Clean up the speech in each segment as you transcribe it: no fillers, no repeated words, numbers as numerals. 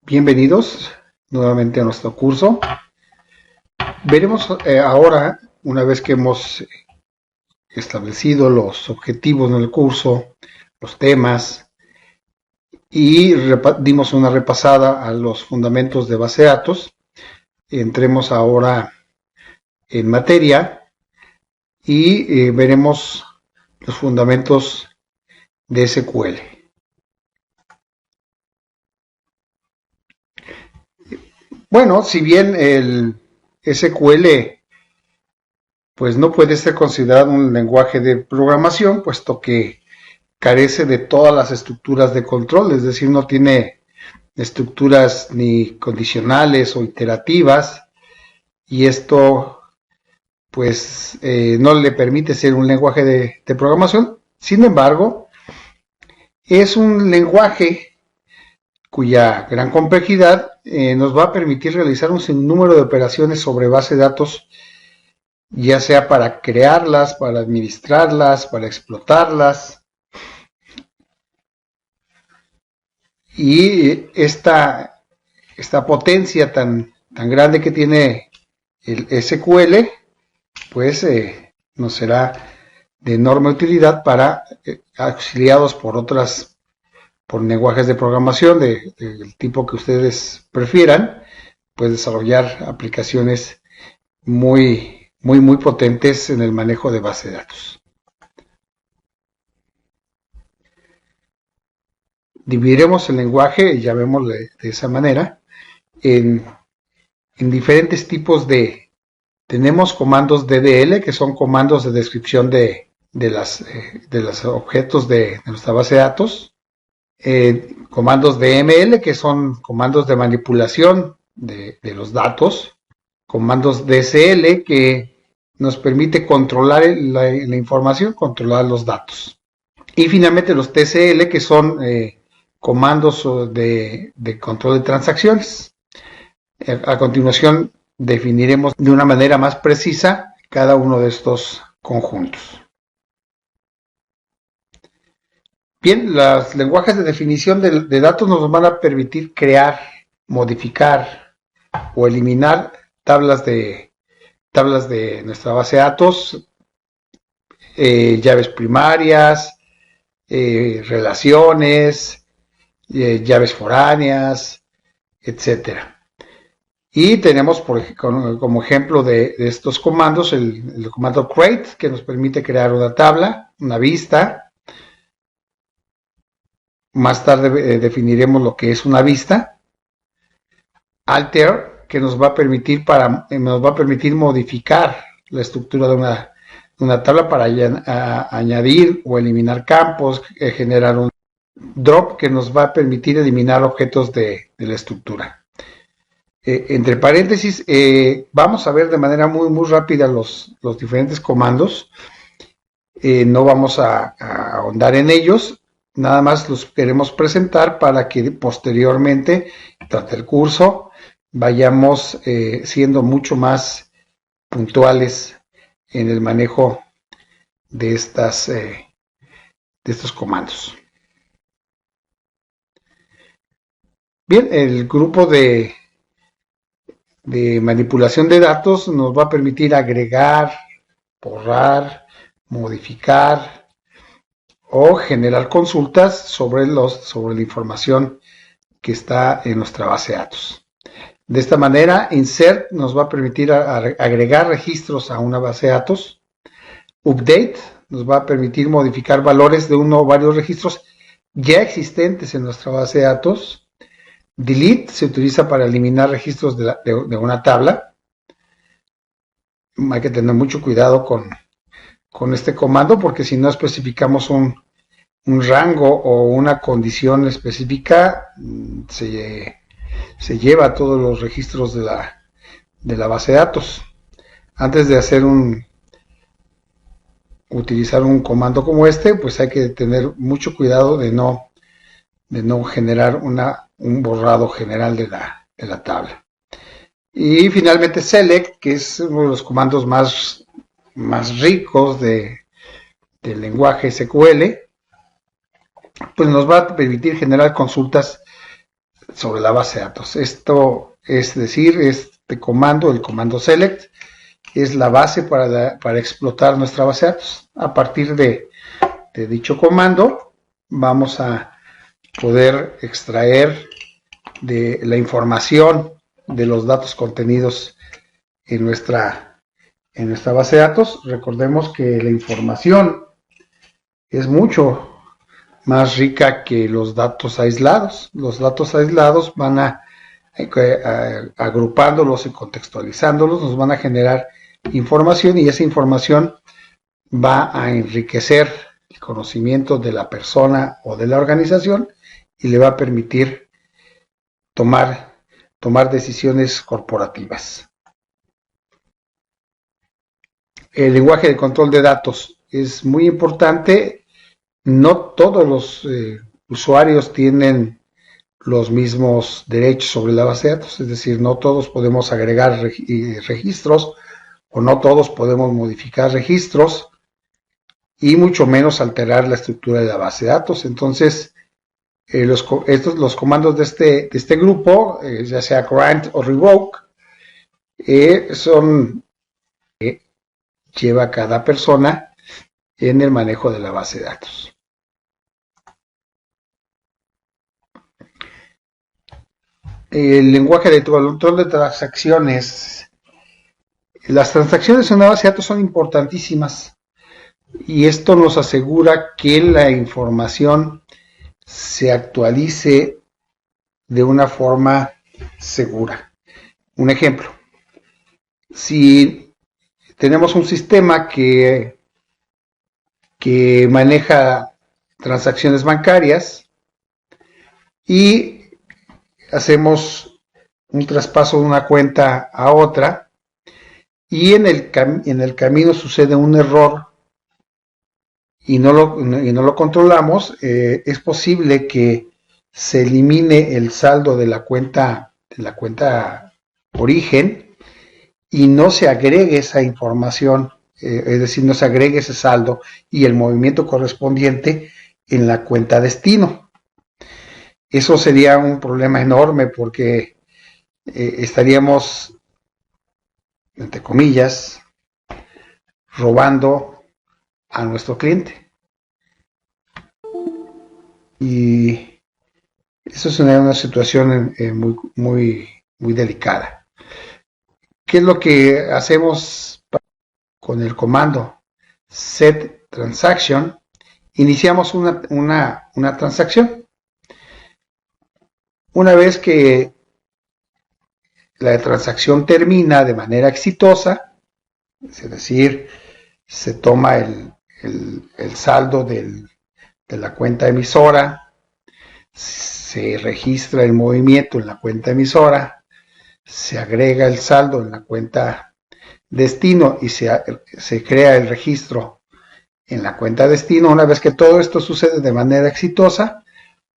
Bienvenidos nuevamente a nuestro curso. Veremos ahora, una vez que hemos establecido los objetivos del curso, los temas, y dimos una repasada a los fundamentos de base de datos, entremos ahora en materia y veremos los fundamentos de SQL. Bueno, si bien el SQL pues no puede ser considerado un lenguaje de programación, puesto que carece de todas las estructuras de control, es decir, no tiene estructuras ni condicionales o iterativas, y esto pues no le permite ser un lenguaje de programación. Sin embargo, es un lenguaje cuya gran complejidad nos va a permitir realizar un sinnúmero de operaciones sobre base de datos, ya sea para crearlas, para administrarlas, para explotarlas. Y esta potencia tan grande que tiene el SQL, pues nos será de enorme utilidad para auxiliados por lenguajes de programación del tipo que ustedes prefieran, pues desarrollar aplicaciones muy potentes en el manejo de base de datos. Dividiremos el lenguaje, llamémosle de esa manera, en diferentes tipos de... Tenemos comandos DDL, que son comandos de descripción de los objetos de nuestra base de datos. Comandos DML, que son comandos de manipulación de los datos. Comandos DSL, que nos permite controlar la información, controlar los datos. Y finalmente los TCL, que son comandos de control de transacciones. A continuación definiremos de una manera más precisa cada uno de estos conjuntos. Bien, los lenguajes de definición de datos nos van a permitir crear, modificar o eliminar tablas de nuestra base de datos, llaves primarias, relaciones, llaves foráneas, etcétera. Y tenemos como ejemplo de estos comandos el comando create, que nos permite crear una tabla, una vista. Más tarde definiremos lo que es una vista. Alter, que nos va a permitir modificar la estructura de una tabla para añadir o eliminar campos, generar un drop que nos va a permitir eliminar objetos de la estructura. Entre paréntesis, vamos a ver de manera muy rápida los diferentes comandos. No vamos a ahondar en ellos, nada más los queremos presentar para que posteriormente, durante el curso, vayamos siendo mucho más puntuales en el manejo de estos comandos. Bien, el grupo de manipulación de datos nos va a permitir agregar, borrar, modificar o generar consultas sobre la información que está en nuestra base de datos. De esta manera, insert nos va a permitir agregar registros a una base de datos. Update nos va a permitir modificar valores de uno o varios registros ya existentes en nuestra base de datos. Delete se utiliza para eliminar registros de una tabla. Hay que tener mucho cuidado con este comando, porque si no especificamos un rango o una condición específica, se lleva todos los registros de la base de datos. Antes de utilizar un comando como este, pues hay que tener mucho cuidado de no generar un borrado general de la tabla. Y finalmente select, que es uno de los comandos más ricos del lenguaje SQL, pues nos va a permitir generar consultas sobre la base de datos. Esto es decir, este comando, el comando select, es la base para explotar nuestra base de datos. A partir de dicho comando vamos a poder extraer de la información de los datos contenidos en nuestra base de datos. Recordemos que la información es mucho más rica que los datos aislados. Los datos aislados van agrupándolos y contextualizándolos, nos van a generar información, y esa información va a enriquecer el conocimiento de la persona o de la organización y le va a permitir tomar decisiones corporativas. El lenguaje de control de datos es muy importante. No todos los usuarios tienen los mismos derechos sobre la base de datos, es decir, no todos podemos agregar registros, o no todos podemos modificar registros, y mucho menos alterar la estructura de la base de datos. Entonces, los comandos de este grupo, ya sea grant o revoke, lleva cada persona en el manejo de la base de datos. El lenguaje de control de transacciones. Las transacciones en una base de datos son importantísimas, y esto nos asegura que la información se actualice de una forma segura. Un ejemplo: si tenemos un sistema que maneja transacciones bancarias y hacemos un traspaso de una cuenta a otra, y en el camino sucede un error y no lo controlamos, es posible que se elimine el saldo de la cuenta origen y no se agregue esa información, es decir, no se agregue ese saldo y el movimiento correspondiente en la cuenta destino. Eso sería un problema enorme, porque estaríamos, entre comillas, robando a nuestro cliente. Y eso es una situación muy delicada. ¿Qué es lo que hacemos con el comando set transaction? Iniciamos una transacción. Una vez que la transacción termina de manera exitosa, es decir, se toma el saldo de la cuenta emisora, se registra el movimiento en la cuenta emisora, se agrega el saldo en la cuenta destino y se crea el registro en la cuenta destino. Una vez que todo esto sucede de manera exitosa,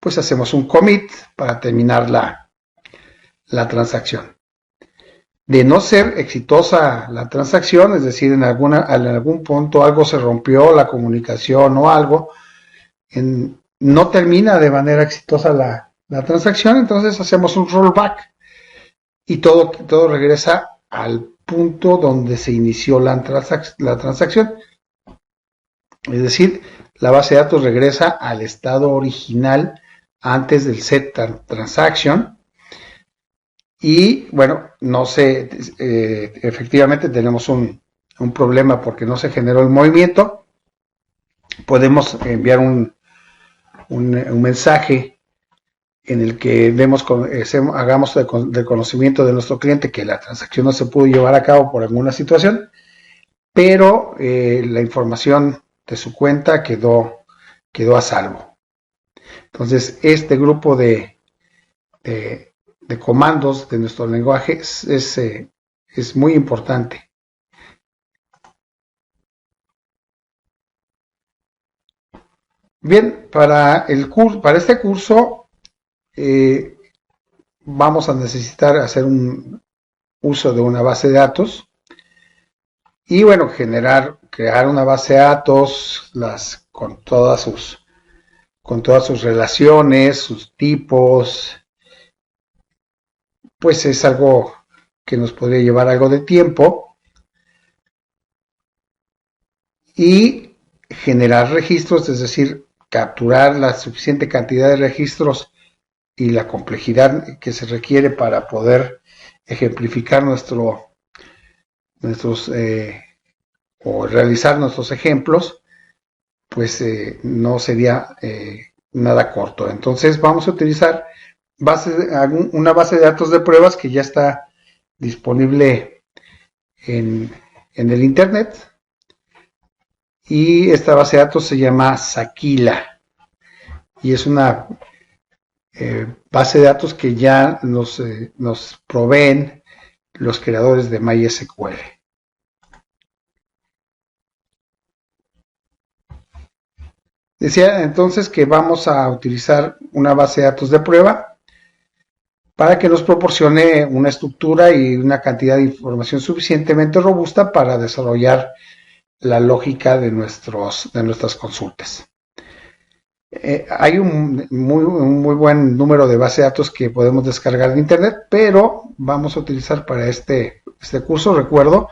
pues hacemos un commit para terminar la transacción. De no ser exitosa la transacción, es decir, en algún punto algo se rompió, la comunicación o algo, no termina de manera exitosa la transacción, entonces hacemos un rollback y todo regresa al punto donde se inició la transacción. Es decir, la base de datos regresa al estado original antes del set transaction. Y bueno, no sé, efectivamente tenemos un problema porque no se generó el movimiento. Podemos enviar un mensaje en el que hagamos del conocimiento de nuestro cliente que la transacción no se pudo llevar a cabo por alguna situación, pero la información de su cuenta quedó a salvo. Entonces, este grupo de comandos de nuestro lenguaje es muy importante. Bien, para este curso vamos a necesitar hacer un uso de una base de datos y bueno, crear una base de datos con todas sus relaciones, sus tipos pues es algo que nos podría llevar algo de tiempo, y generar registros, es decir, capturar la suficiente cantidad de registros y la complejidad que se requiere para poder ejemplificar nuestros o realizar nuestros ejemplos, pues no sería nada corto. Entonces vamos a utilizar una base de datos de pruebas que ya está disponible en el internet, y esta base de datos se llama Sakila y es una base de datos que ya nos proveen los creadores de MySQL. Decía entonces que vamos a utilizar una base de datos de prueba para que nos proporcione una estructura y una cantidad de información suficientemente robusta para desarrollar la lógica de nuestras consultas. Hay un muy buen número de bases de datos que podemos descargar de internet, pero vamos a utilizar para este curso, recuerdo,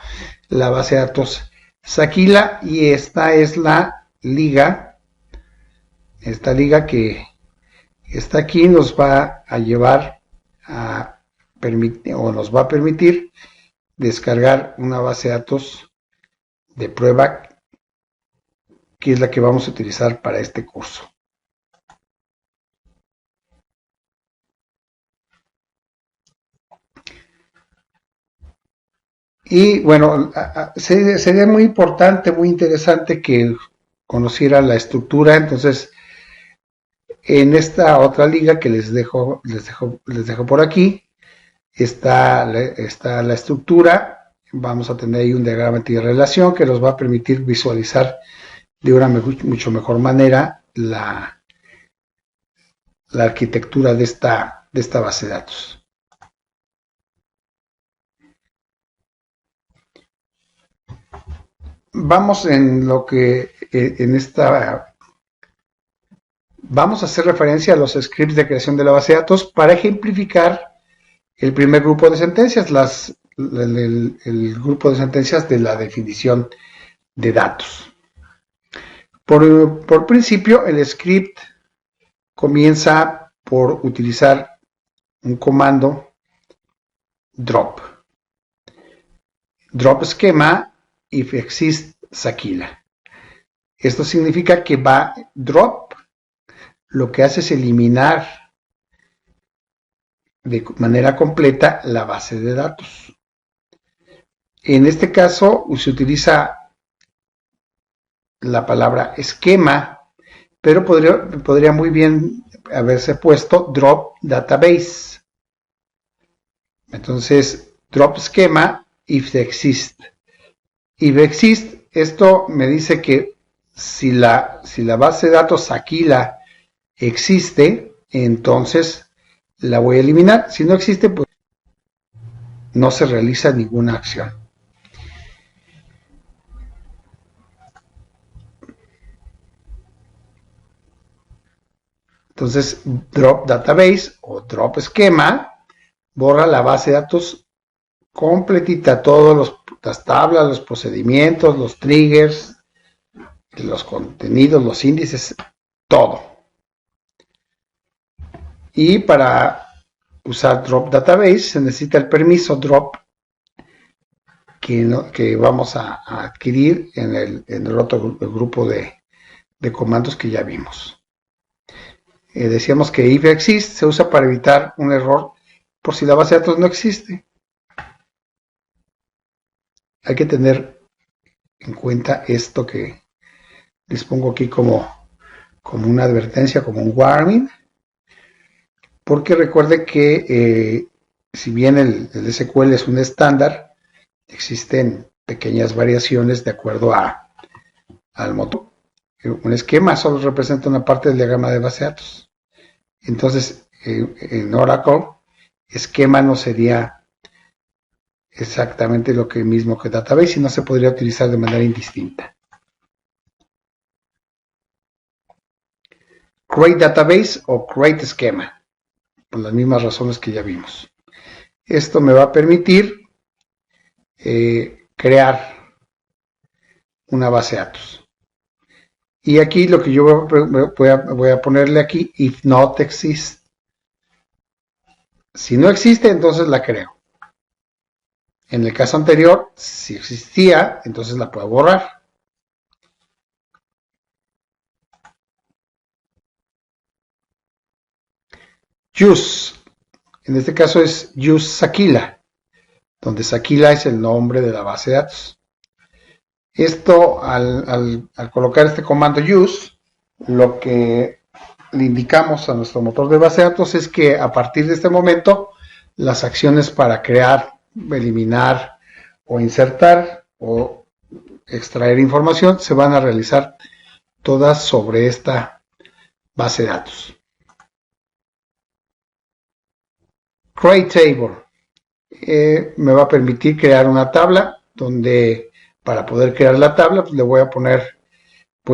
la base de datos Sakila, y esta es la liga. Esta liga que está aquí nos va a llevar a permitir, o nos va a permitir descargar una base de datos de prueba, que es la que vamos a utilizar para este curso. Y bueno, sería muy importante, muy interesante que conocieran la estructura. Entonces, en esta otra liga que les dejo por aquí, está la estructura. Vamos a tener ahí un diagrama de relación que nos va a permitir visualizar de una mucho mejor manera la arquitectura de esta base de datos. Vamos vamos a hacer referencia a los scripts de creación de la base de datos para ejemplificar el primer grupo de sentencias, el grupo de sentencias de la definición de datos. Por principio, el script comienza por utilizar un comando drop schema if exist Sakila. Esto significa que drop lo que hace es eliminar de manera completa la base de datos. En este caso se utiliza la palabra esquema, pero podría muy bien haberse puesto drop database. Entonces, drop schema if exist. If exist, esto me dice que si la base de datos Aquila existe, entonces la voy a eliminar. Si no existe, pues no se realiza ninguna acción. Entonces, drop database o drop esquema borra la base de datos completita, todas las tablas, los procedimientos, los triggers, los contenidos, los índices, todo. Y para usar drop database se necesita el permiso drop que vamos a adquirir en el otro grupo de comandos que ya vimos. Decíamos que if exist se usa para evitar un error por si la base de datos no existe. Hay que tener en cuenta esto que les pongo aquí como una advertencia, como un warning, porque recuerde que si bien el SQL es un estándar, existen pequeñas variaciones de acuerdo al motor. Un esquema solo representa una parte del diagrama de base de datos. Entonces, en Oracle, esquema no sería exactamente lo mismo que database y no se podría utilizar de manera indistinta. Create database o create esquema, por las mismas razones que ya vimos. Esto me va a permitir crear una base de datos. Y aquí lo que yo voy a ponerle aquí, if not exists. Si no existe, entonces la creo. En el caso anterior, si existía, entonces la puedo borrar. Use. En este caso es use Sakila, donde Sakila es el nombre de la base de datos. Esto, al colocar este comando use, lo que le indicamos a nuestro motor de base de datos es que a partir de este momento, las acciones para crear, eliminar o insertar o extraer información se van a realizar todas sobre esta base de datos. Create Table me va a permitir crear una tabla donde para poder crear la tabla pues le voy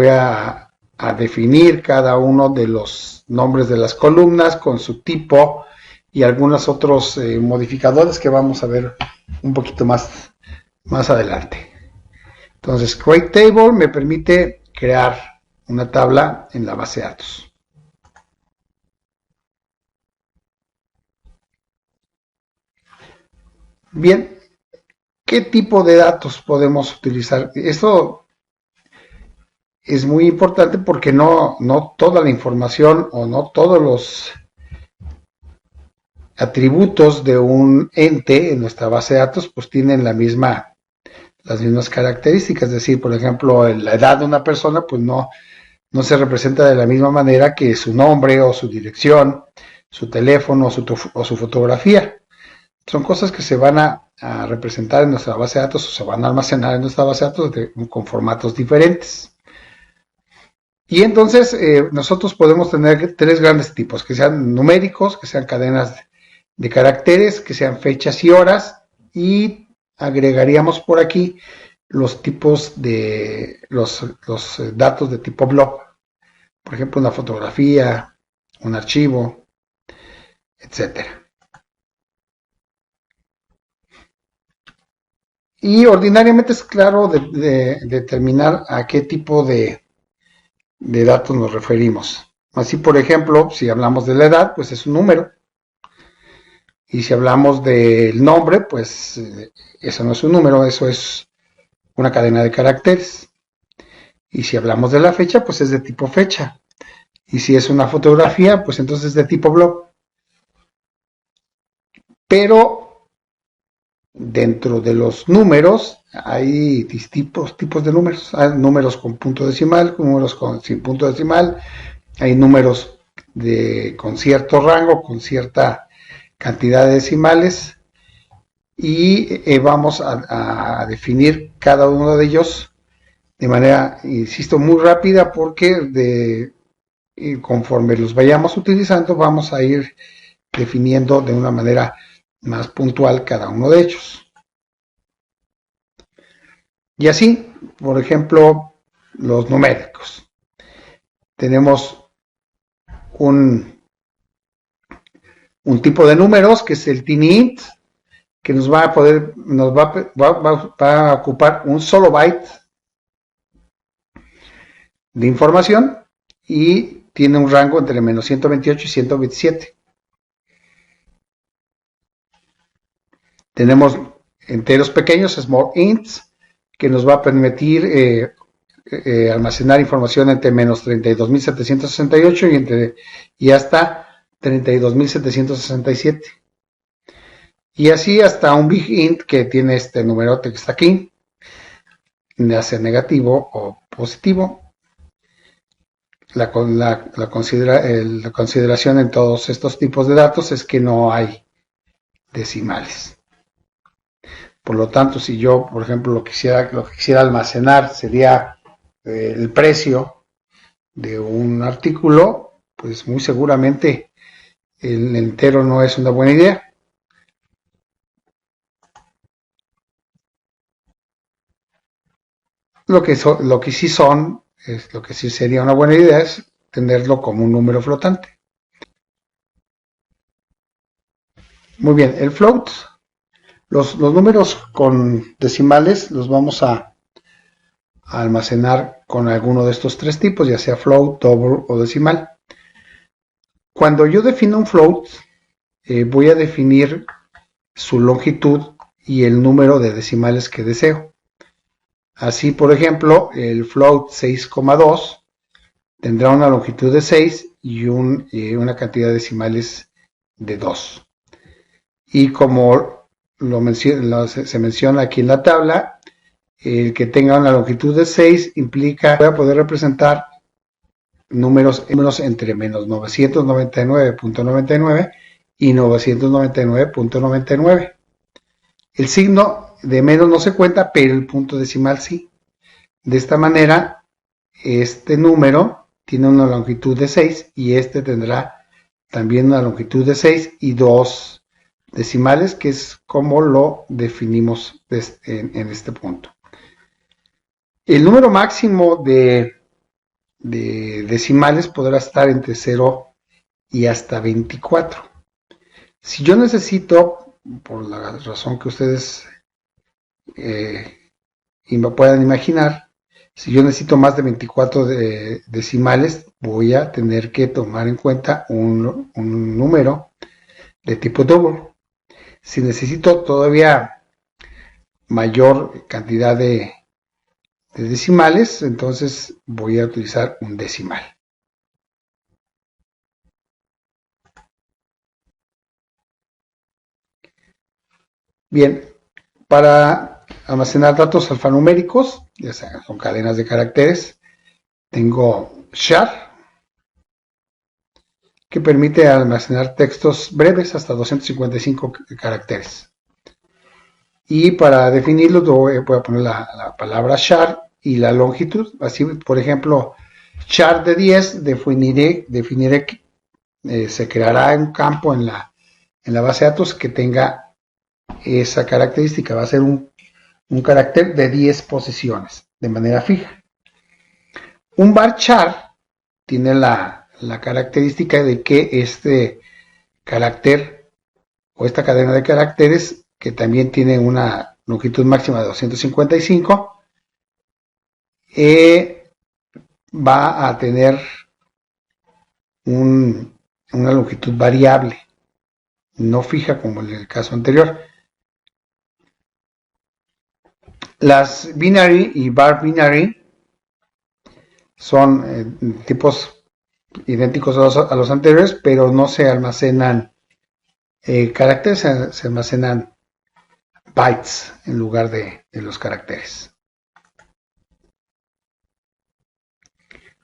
a definir cada uno de los nombres de las columnas con su tipo y algunos otros modificadores que vamos a ver un poquito más adelante. Entonces, Create Table me permite crear una tabla en la base de datos. Bien, ¿qué tipo de datos podemos utilizar? Esto es muy importante porque no toda la información o no todos los atributos de un ente en nuestra base de datos pues tienen las mismas características. Es decir, por ejemplo, la edad de una persona pues no se representa de la misma manera que su nombre o su dirección, su teléfono o su fotografía. Son cosas que se van a representar en nuestra base de datos o se van a almacenar en nuestra base de datos con formatos diferentes. Y entonces nosotros podemos tener tres grandes tipos, que sean numéricos, que sean cadenas de caracteres, que sean fechas y horas, y agregaríamos por aquí los tipos de los datos de tipo blob. Por ejemplo, una fotografía, un archivo, etcétera. Y ordinariamente es claro de determinar a qué tipo de datos nos referimos. Así, por ejemplo, si hablamos de la edad, pues es un número. Y si hablamos del nombre, pues eso no es un número, eso es una cadena de caracteres. Y si hablamos de la fecha, pues es de tipo fecha. Y si es una fotografía, pues entonces es de tipo blob. Pero dentro de los números hay tipos de números. Hay números con punto decimal, números sin punto decimal, hay números con cierto rango, con cierta cantidad de decimales, y vamos a definir cada uno de ellos de manera, insisto, muy rápida, porque conforme los vayamos utilizando vamos a ir definiendo de una manera más puntual cada uno de ellos. Y así, por ejemplo, los numéricos. Tenemos un tipo de números que es el tiny-int, que nos va a ocupar un solo byte de información y tiene un rango entre menos 128 y 127. Tenemos enteros pequeños, small ints, que nos va a permitir almacenar información entre menos 32.768 y hasta 32.767. Y así hasta un big int que tiene este numerote que está aquí, ya sea negativo o positivo. La consideración en todos estos tipos de datos es que no hay decimales. Por lo tanto, si yo, por ejemplo, lo que quisiera almacenar sería el precio de un artículo, pues muy seguramente el entero no es una buena idea. Lo que sí sería una buena idea es tenerlo como un número flotante. Muy bien, el float, los números con decimales los vamos a almacenar con alguno de estos tres tipos, ya sea float, double o decimal. Cuando yo defino un float, voy a definir su longitud y el número de decimales que deseo. Así, por ejemplo, el float 6,2 tendrá una longitud de 6 y una cantidad de decimales de 2. Y como se menciona aquí en la tabla, el que tenga una longitud de 6 implica que voy a poder representar números entre menos 999.99 y 999.99. El signo de menos no se cuenta, pero el punto decimal sí. De esta manera, este número tiene una longitud de 6 y este tendrá también una longitud de 6 y 2 decimales, que es como lo definimos en este punto. El número máximo de decimales podrá estar entre 0 y hasta 24. Si yo necesito, por la razón que ustedes me puedan imaginar, si yo necesito más de 24 decimales, voy a tener que tomar en cuenta un número de tipo double. Si necesito todavía mayor cantidad de decimales, entonces voy a utilizar un decimal. Bien, para almacenar datos alfanuméricos, ya sea son cadenas de caracteres, tengo char, que permite almacenar textos breves hasta 255 caracteres. Y para definirlo voy a poner la palabra char y la longitud. Así, por ejemplo, char de 10 definiré que se creará un campo en la base de datos que tenga esa característica. Va a ser un carácter de 10 posiciones de manera fija. Un varchar tiene la característica de que este carácter o esta cadena de caracteres, que también tiene una longitud máxima de 255, va a tener una longitud variable, no fija como en el caso anterior. Las binary y bar binary son tipos idénticos a los anteriores, pero no se almacenan caracteres, se almacenan bytes en lugar de los caracteres.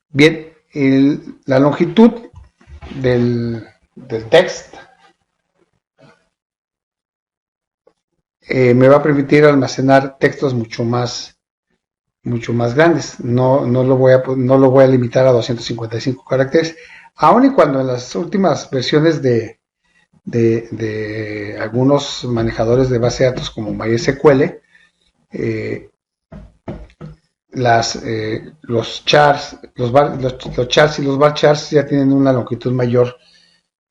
Bien, la longitud del text me va a permitir almacenar textos mucho más grandes. No lo voy a limitar a 255 caracteres, aun y cuando en las últimas versiones de algunos manejadores de base de datos como MySQL, los chars y los varchars ya tienen una longitud mayor,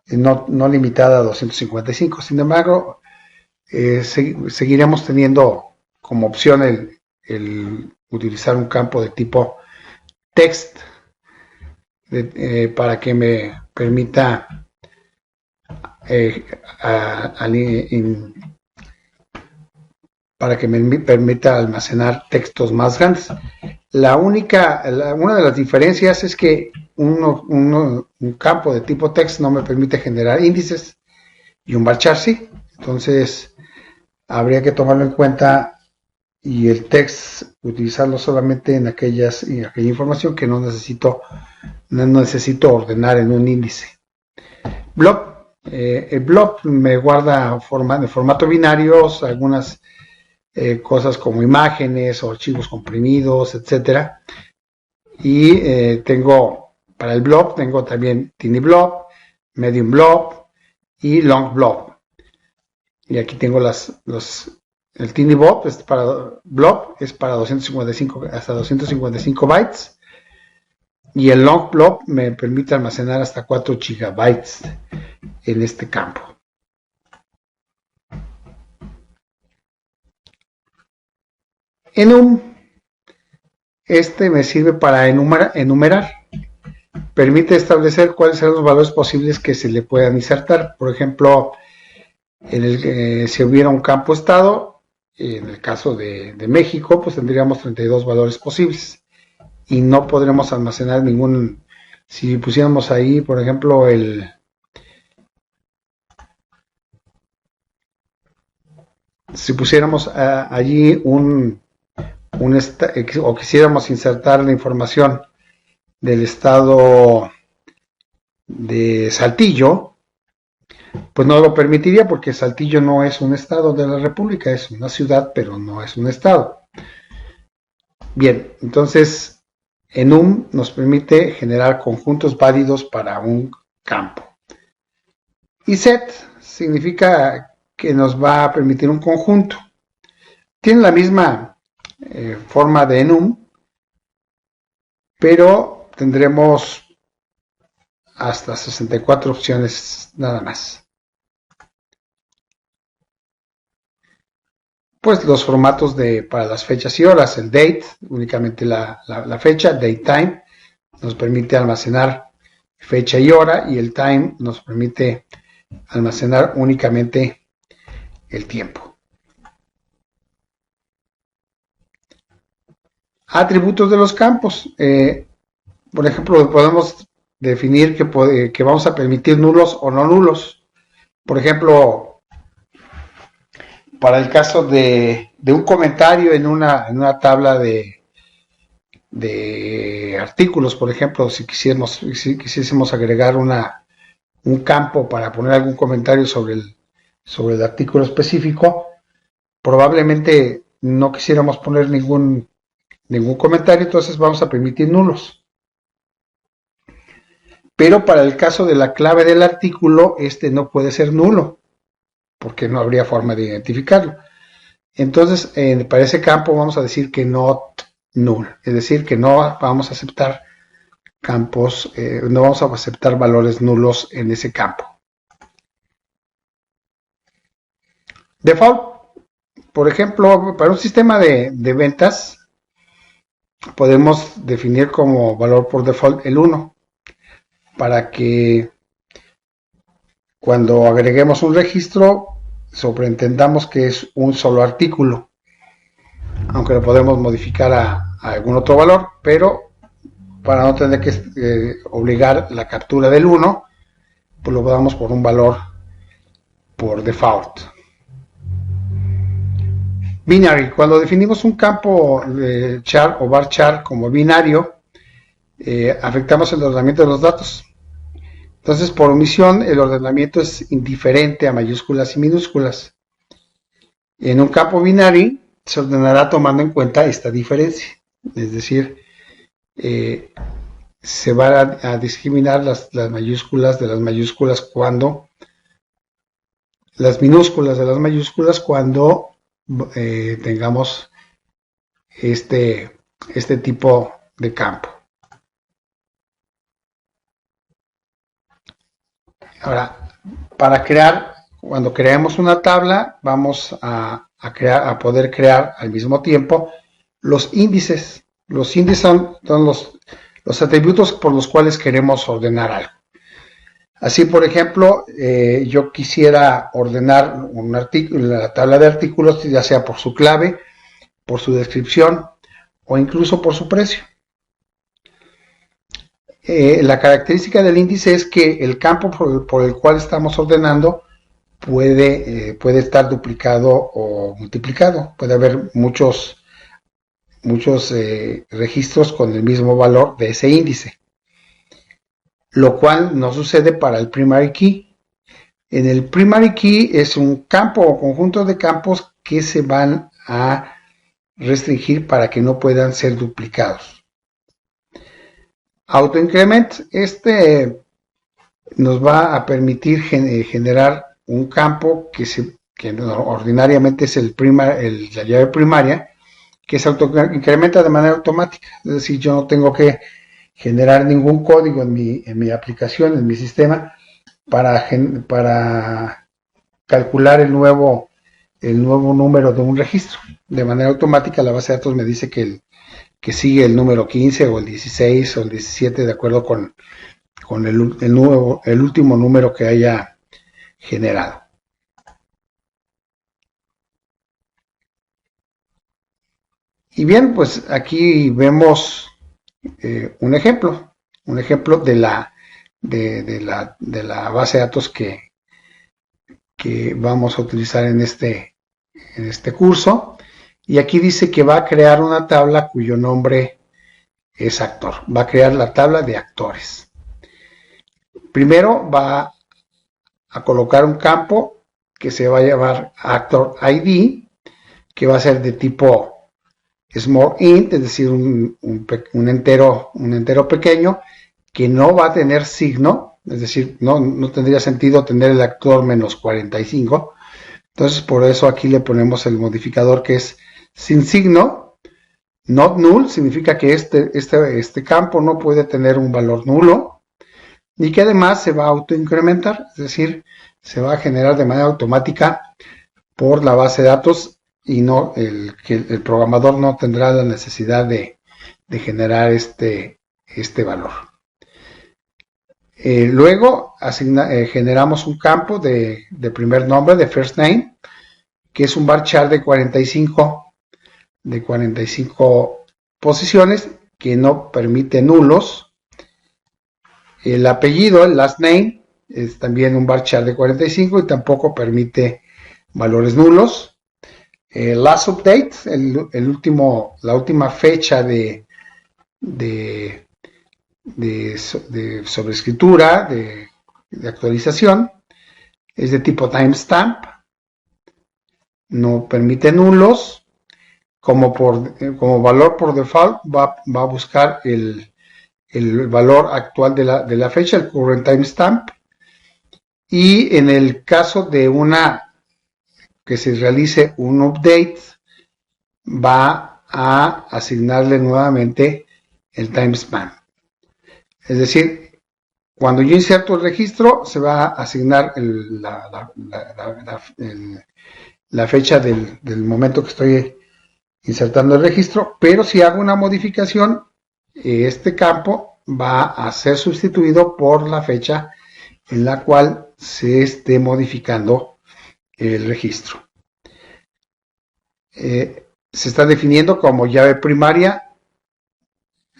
no limitada a 255. Sin embargo, seguiremos teniendo como opción el utilizar un campo de tipo text para que me permita almacenar textos más grandes. Una de las diferencias es que un campo de tipo text no me permite generar índices y un varchar sí. Entonces habría que tomarlo en cuenta y el text utilizarlo solamente en aquella información que no necesito ordenar en un índice. Blob. El blob me guarda de formato binarios algunas cosas como imágenes o archivos comprimidos, etcétera. Y para el blob tengo también tiny blob, medium blob y long blob. Y aquí tengo el tiny blob es para 255 hasta 255 bytes. Y el long blob me permite almacenar hasta 4 gigabytes en este campo. Enum, este me sirve para enumerar. Permite establecer cuáles son los valores posibles que se le puedan insertar. Por ejemplo, si hubiera un campo estado, en el caso de México, pues tendríamos 32 valores posibles y no podremos almacenar ningún. Si pusiéramos ahí, por ejemplo, si pusiéramos allí o quisiéramos insertar la información del estado de Saltillo, pues no lo permitiría porque Saltillo no es un estado de la República, es una ciudad, pero no es un estado. Bien, entonces enum nos permite generar conjuntos válidos para un campo. Y set significa que nos va a permitir un conjunto. Tiene la misma forma de enum, pero tendremos hasta 64 opciones nada más. Pues los formatos para las fechas y horas, el date, únicamente la fecha, date time, nos permite almacenar fecha y hora, y el time nos permite almacenar únicamente el tiempo. Atributos de los campos. Por ejemplo, podemos definir que vamos a permitir nulos o no nulos. Por ejemplo, para el caso de un comentario en una tabla de artículos, por ejemplo, si quisiésemos agregar un campo para poner algún comentario sobre el artículo específico, probablemente no quisiéramos poner ningún comentario, entonces vamos a permitir nulos. Pero para el caso de la clave del artículo, este no puede ser nulo, porque no habría forma de identificarlo. Entonces, para ese campo vamos a decir que not null, es decir, que no vamos a aceptar campos, no vamos a aceptar valores nulos en ese campo. Default, por ejemplo, para un sistema de ventas, podemos definir como valor por default el 1, para que cuando agreguemos un registro sobreentendamos que es un solo artículo, aunque lo podemos modificar a algún otro valor, pero para no tener que obligar la captura del 1, pues lo damos por un valor por default. Binary, cuando definimos un campo de char o varchar como binario, afectamos el ordenamiento de los datos. Entonces, por omisión, el ordenamiento es indiferente a mayúsculas y minúsculas. En un campo binario se ordenará tomando en cuenta esta diferencia. Es decir, se van a discriminar las mayúsculas de las mayúsculas cuando las minúsculas de las mayúsculas cuando tengamos este tipo de campo. Ahora, cuando creemos una tabla, vamos a poder crear al mismo tiempo los índices. Los índices son los atributos por los cuales queremos ordenar algo. Así, por ejemplo, yo quisiera ordenar un artículo, la tabla de artículos, ya sea por su clave, por su descripción o incluso por su precio. La característica del índice es que el campo por el cual estamos ordenando puede estar duplicado o multiplicado. Puede haber muchos registros con el mismo valor de ese índice, lo cual no sucede para el primary key. En el primary key es un campo o conjunto de campos que se van a restringir para que no puedan ser duplicados. AutoIncrement, nos va a permitir generar un campo que ordinariamente es la llave primaria, que se autoincrementa de manera automática. Es decir, yo no tengo que generar ningún código en mi aplicación, en mi sistema, para calcular el nuevo el nuevo número de un registro. De manera automática la base de datos me dice que sigue el número 15 o el 16 o el 17 de acuerdo con el último número que haya generado. Y bien, pues aquí vemos un ejemplo de la base de datos que vamos a utilizar en este curso. Y aquí dice que va a crear una tabla cuyo nombre es actor. Va a crear la tabla de actores. Primero va a colocar un campo que se va a llamar Actor ID, que va a ser de tipo small int, es decir, un entero pequeño, que no va a tener signo, es decir, no tendría sentido tener el actor menos 45. Entonces, por eso aquí le ponemos el modificador que es sin signo. Not null significa que este campo no puede tener un valor nulo y que además se va a autoincrementar, es decir, se va a generar de manera automática por la base de datos y que el programador no tendrá la necesidad de generar este valor. Luego generamos un campo de primer nombre, de first name, que es un varchar de 45 posiciones que no permite nulos. El apellido, el last name, es también un varchar de 45 y tampoco permite valores nulos. Last update, la última fecha de sobreescritura, de actualización, es de tipo timestamp, no permite nulos. Como valor por default va a buscar el valor actual de la fecha, el current timestamp. Y en el caso de que se realice un update, va a asignarle nuevamente el timestamp. Es decir, cuando yo inserto el registro, se va a asignar la fecha del momento que estoy insertando el registro, pero si hago una modificación, este campo va a ser sustituido por la fecha en la cual se esté modificando el registro. Se está definiendo como llave primaria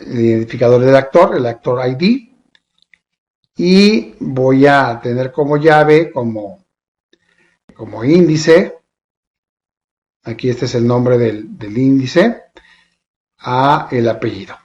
el identificador del actor, el actor ID, y voy a tener como llave, como índice, aquí este es el nombre del índice, a el apellido.